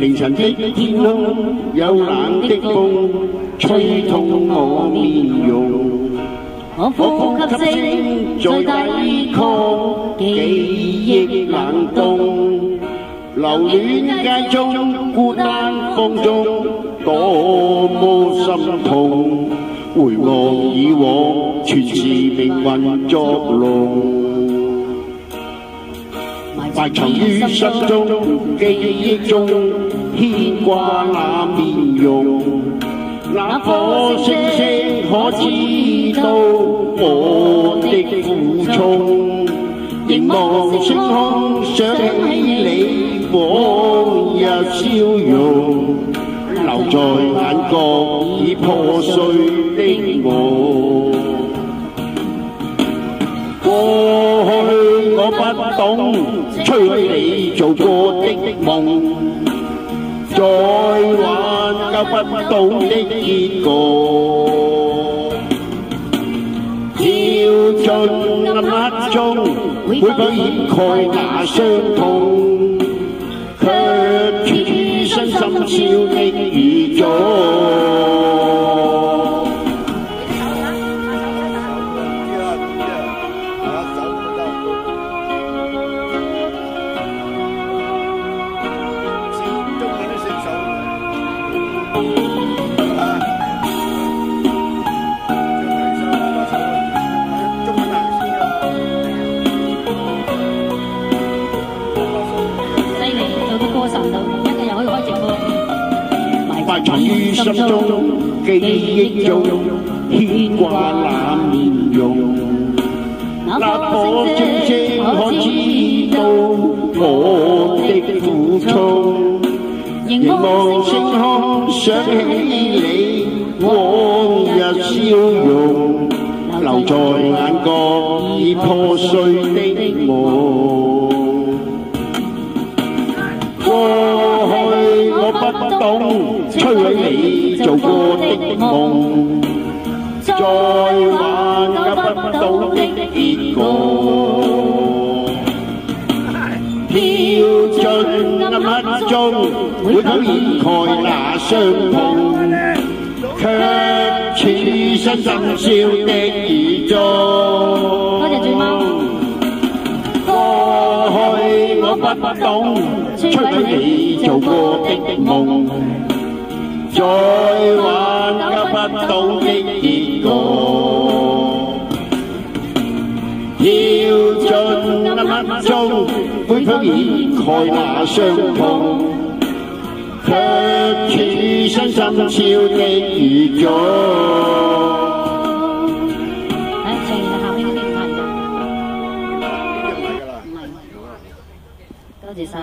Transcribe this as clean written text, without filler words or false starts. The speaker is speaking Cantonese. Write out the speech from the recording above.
凌晨的天空，有冷的風吹痛我面容。我呼吸聲在抵抗記憶冷凍，留戀街中孤單風中，多麼心痛。回望以往，全是命運作弄。埋藏於心中，記憶中牽掛那面容。那顆星星可知道我的苦衷？凝望星空，想起你往日笑容，留在眼角已破碎的我。過去我不懂，吹去你做過的夢，再挽救不到的結果。跳進暗黑中，會否掩蓋那傷痛？卻處身深宵的雨中。埋藏於心中，記憶中牽掛那面容。那顆星星可知道我的苦衷？凝望星空，想起你往日笑容，留在眼角已破碎的夢。過去我不懂，吹去你做過的夢，再挽救不到的結果。跳進暗黑中，會否掩蓋那傷痛？卻處身深宵的雨中。多謝最貓。過去我不懂，吹去你做過的夢，再挽救不到的結果。跳進暗黑中，會否掩蓋那傷痛？卻處身深宵的雨中。唱完啦，下邊嗰啲唔係㗎。多謝晒。